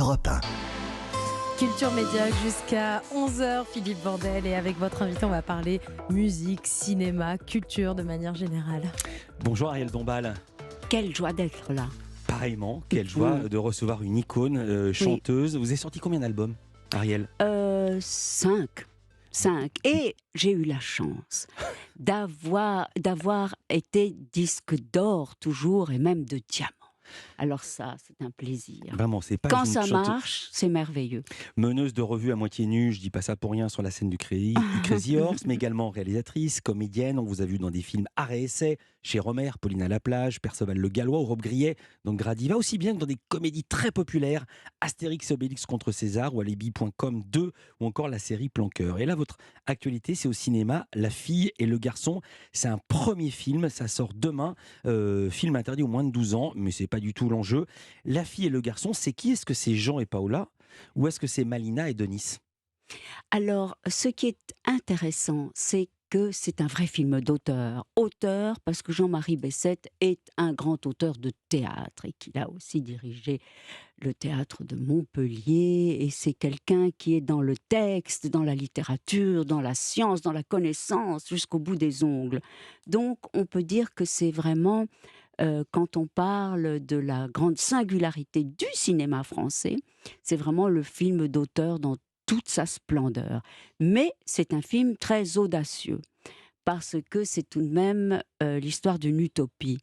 Europe 1. Culture Média jusqu'à 11h, Philippe Vandel. Et avec votre invité, on va parler musique, cinéma, culture de manière générale. Bonjour Ariel Dombal. Quelle joie d'être là. Pareillement, quelle joie de recevoir une icône chanteuse. Vous avez sorti combien d'albums, Ariel? 5. Et j'ai eu la chance d'avoir été disque d'or toujours et même de diamant. Alors ça, c'est un plaisir. Vraiment, c'est pas Quand une ça chanteuse... marche, c'est merveilleux. Meneuse de revue à moitié nue, je dis pas ça pour rien, sur la scène du Crazy Horse, mais également réalisatrice, comédienne. On vous a vu dans des films art et essai, chez Romer, Pauline à la plage, Perceval Le Gallois ou Rob Grillet, donc Gradiva, aussi bien que dans des comédies très populaires, Astérix et Obélix contre César ou Alibi.com 2 ou encore la série Plan-Cœur. Et là, votre actualité, c'est au cinéma, La fille et le garçon. C'est un premier film, ça sort demain, film interdit aux moins de 12 ans, mais c'est pas du tout l'enjeu. La fille et le garçon, c'est qui? Est-ce que c'est Jean et Paola ou est-ce que c'est Malina et Denis? Alors, ce qui est intéressant, c'est que c'est un vrai film d'auteur. Auteur, parce que Jean-Marie Bessette est un grand auteur de théâtre et qu'il a aussi dirigé le théâtre de Montpellier. Et c'est quelqu'un qui est dans le texte, dans la littérature, dans la science, dans la connaissance, jusqu'au bout des ongles. Donc, on peut dire que c'est vraiment, quand on parle de la grande singularité du cinéma français, c'est vraiment le film d'auteur dans toute sa splendeur. Mais c'est un film très audacieux, parce que c'est tout de même l'histoire d'une utopie.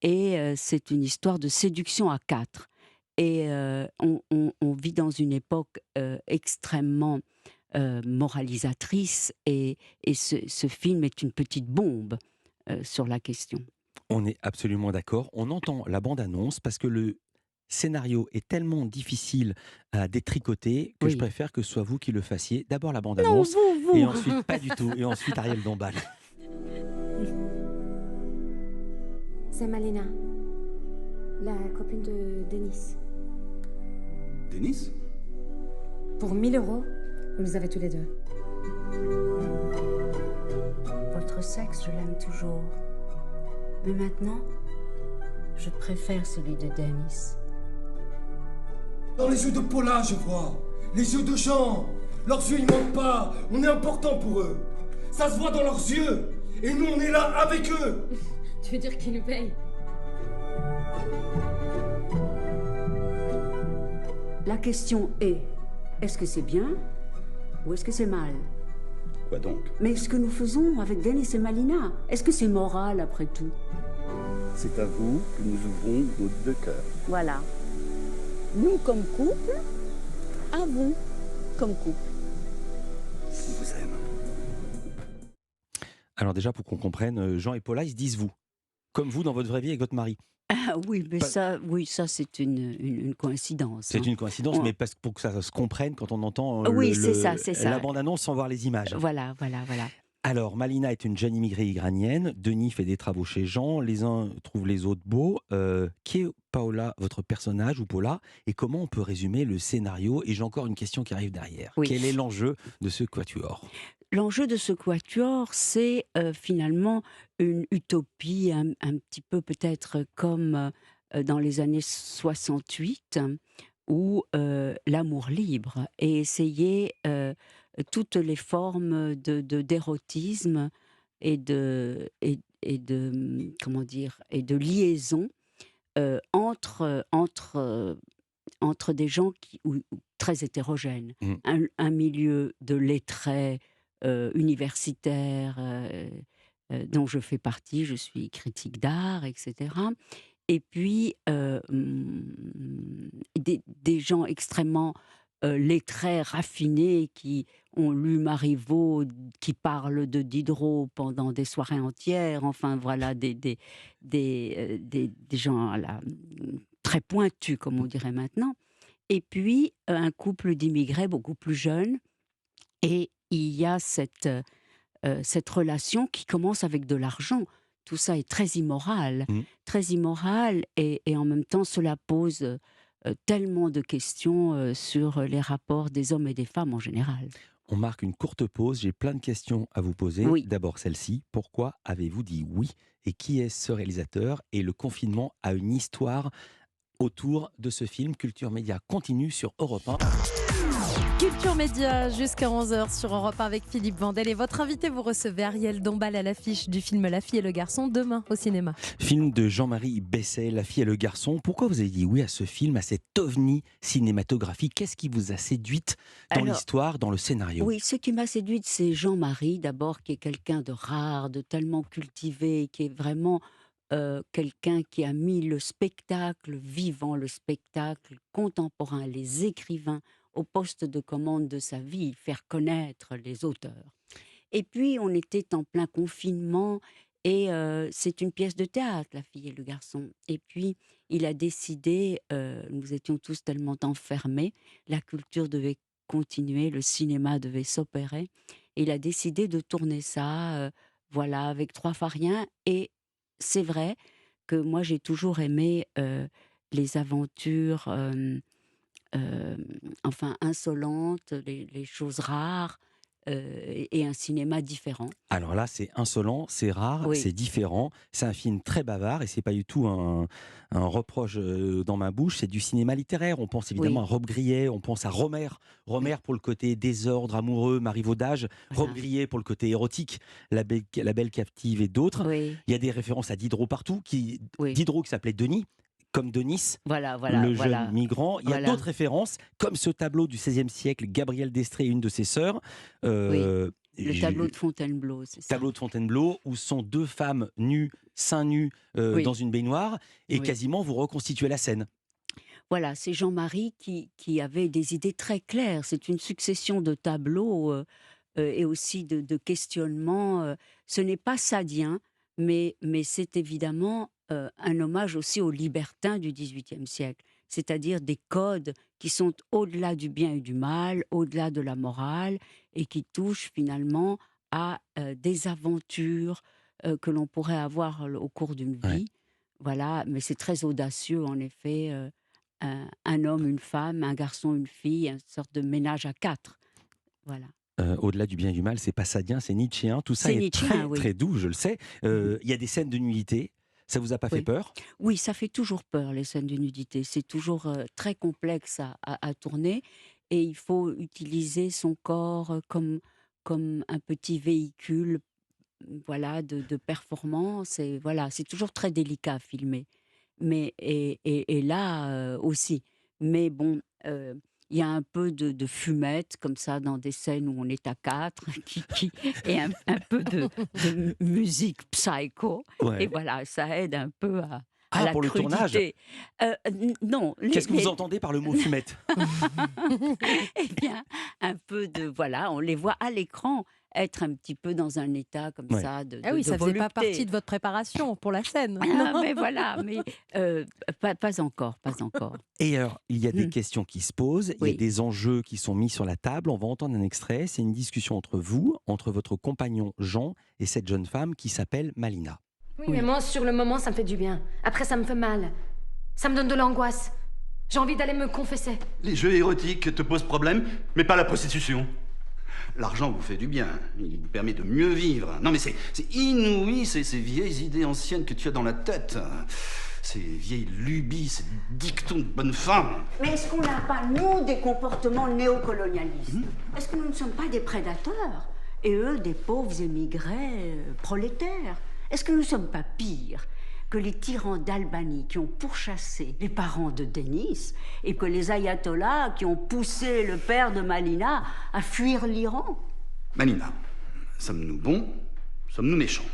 Et c'est une histoire de séduction à quatre. Et on vit dans une époque extrêmement moralisatrice. Et ce film est une petite bombe sur la question. On est absolument d'accord. On entend la bande-annonce parce que le scénario est tellement difficile à détricoter que je Oui. préfère que ce soit vous qui le fassiez. D'abord la Non, bande-annonce vous et ensuite pas du tout. Et ensuite Ariel Dombal. C'est Malina, la copine de Denis. Denis? Pour 1000 euros, vous les avez tous les deux. Votre sexe, je l'aime toujours. Mais maintenant, je préfère celui de Denis. Dans les yeux de Paula, je vois. Les yeux de Jean. Leurs yeux, ils mentent pas. On est important pour eux. Ça se voit dans leurs yeux. Et nous, on est là avec eux. Tu veux dire qu'ils nous payent? La question est, est-ce que c'est bien ou est-ce que c'est mal? Quoi donc? Mais ce que nous faisons avec Denis et Malina, est-ce que c'est moral après tout? C'est à vous que nous ouvrons nos deux cœurs. Voilà. Nous comme couple, à vous comme couple. On vous aime. Alors déjà pour qu'on comprenne, Jean et Paula, ils se disent vous. Comme vous dans votre vraie vie avec votre mari. Ah oui, mais Pas- ça c'est une coïncidence. C'est hein. une coïncidence, On- mais parce que pour que ça se comprenne quand on entend Oui, c'est ça. la bande-annonce sans voir les images. Voilà. Alors, Malina est une jeune immigrée iranienne. Denis fait des travaux chez Jean. Les uns trouvent les autres beaux. Qui est Paola, votre personnage, ou Paula? Et comment on peut résumer le scénario? Et j'ai encore une question qui arrive derrière. Oui. Quel est l'enjeu de ce quatuor? L'enjeu de ce quatuor, c'est finalement une utopie, un petit peu peut-être comme dans les années 68, où l'amour libre et essayer toutes les formes d'érotisme et comment dire, et de liaison entre des gens très hétérogènes. Mmh. Un milieu de lettrés universitaires dont je fais partie, je suis critique d'art, etc. Et puis des gens extrêmement lettrés, raffinés, qui ont lu Marivaux, qui parlent de Diderot pendant des soirées entières. Enfin voilà, des gens très pointus, comme on dirait maintenant. Et puis un couple d'immigrés beaucoup plus jeunes. Et il y a cette relation qui commence avec de l'argent. Tout ça est très immoral, et en même temps cela pose tellement de questions sur les rapports des hommes et des femmes en général. On marque une courte pause, j'ai plein de questions à vous poser. Oui. D'abord celle-ci, pourquoi avez-vous dit oui? Et qui est ce réalisateur? Et le confinement a une histoire autour de ce film. Culture Média continue sur Europe 1. Culture Média jusqu'à 11h sur Europe 1 avec Philippe Vandel. Et votre invité, vous recevez Ariel Dombal à l'affiche du film La fille et le garçon, demain au cinéma. Film de Jean-Marie Besset, La fille et le garçon. Pourquoi vous avez dit oui à ce film, à cet ovni cinématographique? Qu'est-ce qui vous a séduite dans l'histoire, dans le scénario? Oui, ce qui m'a séduite, c'est Jean-Marie, d'abord, qui est quelqu'un de rare, de tellement cultivé, qui est vraiment quelqu'un qui a mis le spectacle vivant, le spectacle contemporain, les écrivains au poste de commande de sa vie, faire connaître les auteurs. Et puis, on était en plein confinement et c'est une pièce de théâtre, La fille et le garçon. Et puis, il a décidé, nous étions tous tellement enfermés, la culture devait continuer, le cinéma devait s'opérer. Et il a décidé de tourner ça, voilà, avec 3 Fariens. Et c'est vrai que moi, j'ai toujours aimé les aventures, enfin, insolentes, les choses rares, et un cinéma différent. Alors là, c'est insolent, c'est rare, Oui. c'est différent. C'est un film très bavard et c'est pas du tout un reproche dans ma bouche. C'est du cinéma littéraire. On pense évidemment Oui. à Rob Grillet, on pense à Romer. Romer pour le côté désordre, amoureux, marivaudage. Voilà. Rob Grillet pour le côté érotique, la belle captive et d'autres. Oui, Il y a des références à Diderot partout. oui. Diderot qui s'appelait Denis, comme Denis. Voilà, Le voilà. jeune migrant. Il y a Voilà. d'autres références, comme ce tableau du XVIe siècle, Gabrielle d'Estrée et une de ses sœurs. Le J'ai- tableau de Fontainebleau, c'est ça. tableau de Fontainebleau, où sont 2 femmes nues, seins nus, Oui. dans une baignoire, et Oui. quasiment vous reconstituez la scène. Voilà, c'est Jean-Marie qui avait des idées très claires. C'est une succession de tableaux et aussi de questionnements. Ce n'est pas sadien, mais c'est évidemment un hommage aussi aux libertins du XVIIIe siècle, c'est-à-dire des codes qui sont au-delà du bien et du mal, au-delà de la morale, et qui touchent finalement à des aventures que l'on pourrait avoir au cours d'une Ouais. vie. Voilà, mais c'est très audacieux en effet. Un homme, une femme, un garçon, une fille, une sorte de ménage à 4. Voilà. Au-delà du bien et du mal, c'est pas sadien, c'est nietzschéen. Tout ça C'est est nietzschéen, très, oui. très doux, je le sais. Il y a des scènes de nudité. Ça vous a pas fait Oui. peur? Oui, ça fait toujours peur, les scènes de nudité. C'est toujours très complexe à tourner et il faut utiliser son corps comme un petit véhicule, voilà, de performance. Et voilà, c'est toujours très délicat à filmer. Et là aussi. Mais bon, il y a un peu de fumette comme ça dans des scènes où on est à 4 et un peu de musique psycho. Et Ouais. voilà, ça aide un peu à Ah, la pour le tournage? crudité. Non, Qu'est-ce que vous entendez par le mot fumette? eh bien, un peu de voilà, on les voit à l'écran être un petit peu dans un état comme Ouais. ça de Ah oui, de ça faisait pas volupté. partie de votre préparation pour la scène. Ah, Non. mais voilà, mais pas encore, pas encore. Et alors, il y a des Mmh. questions qui se posent, il y a Oui. des enjeux qui sont mis sur la table. On va entendre un extrait. C'est une discussion entre vous, entre votre compagnon Jean et cette jeune femme qui s'appelle Malina. Oui, mais moi, sur le moment, ça me fait du bien. Après, ça me fait mal. Ça me donne de l'angoisse. J'ai envie d'aller me confesser. Les jeux érotiques te posent problème, mais pas la prostitution. L'argent vous fait du bien, il vous permet de mieux vivre. Non mais c'est inouï, ces vieilles idées anciennes que tu as dans la tête. Ces vieilles lubies, ces dictons de bonne femme. Mais est-ce qu'on n'a pas, nous, des comportements néocolonialistes? Est-ce que nous ne sommes pas des prédateurs? Et eux, des pauvres émigrés prolétaires? Est-ce que nous ne sommes pas pires que les tyrans d'Albanie qui ont pourchassé les parents de Denis et que les ayatollahs qui ont poussé le père de Malina à fuir l'Iran? Malina, sommes-nous bons? Sommes-nous méchants?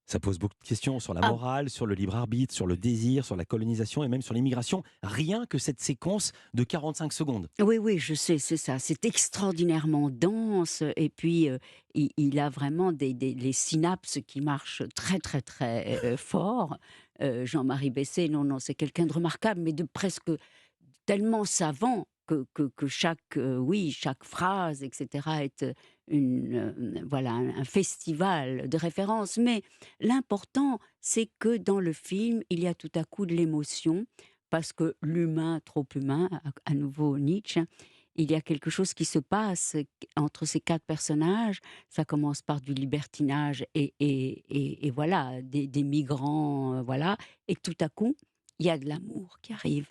Ça pose beaucoup de questions sur la Ah. morale, sur le libre arbitre, sur le désir, sur la colonisation et même sur l'immigration. Rien que cette séquence de 45 secondes. Oui, je sais, c'est ça. C'est extraordinairement dense. Et puis, il a vraiment les synapses qui marchent très, très, très fort. Jean-Marie Besset, non, c'est quelqu'un de remarquable, mais de presque tellement savant que chaque phrase, etc., est voilà, un festival de références. Mais l'important, c'est que dans le film, il y a tout à coup de l'émotion, parce que l'humain, trop humain, à nouveau Nietzsche, il y a quelque chose qui se passe entre ces 4 personnages. Ça commence par du libertinage et voilà, des migrants, voilà. Et tout à coup, il y a de l'amour qui arrive.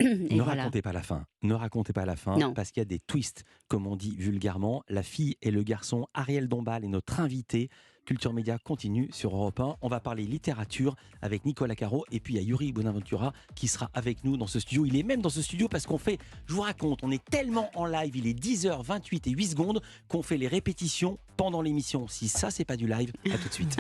Et Ne voilà. racontez pas la fin. Ne racontez pas la fin, Non. parce qu'il y a des twists, comme on dit vulgairement. La fille et le garçon, Ariel Dombal est notre invité. Culture Média continue sur Europe 1. On va parler littérature avec Nicolas Caro. Et puis il y a Yuri Bonaventura qui sera avec nous dans ce studio. Il est même dans ce studio parce qu'on fait, je vous raconte, on est tellement en live, il est 10h28 et 8 secondes qu'on fait les répétitions pendant l'émission. Si ça, c'est pas du live, à tout de suite.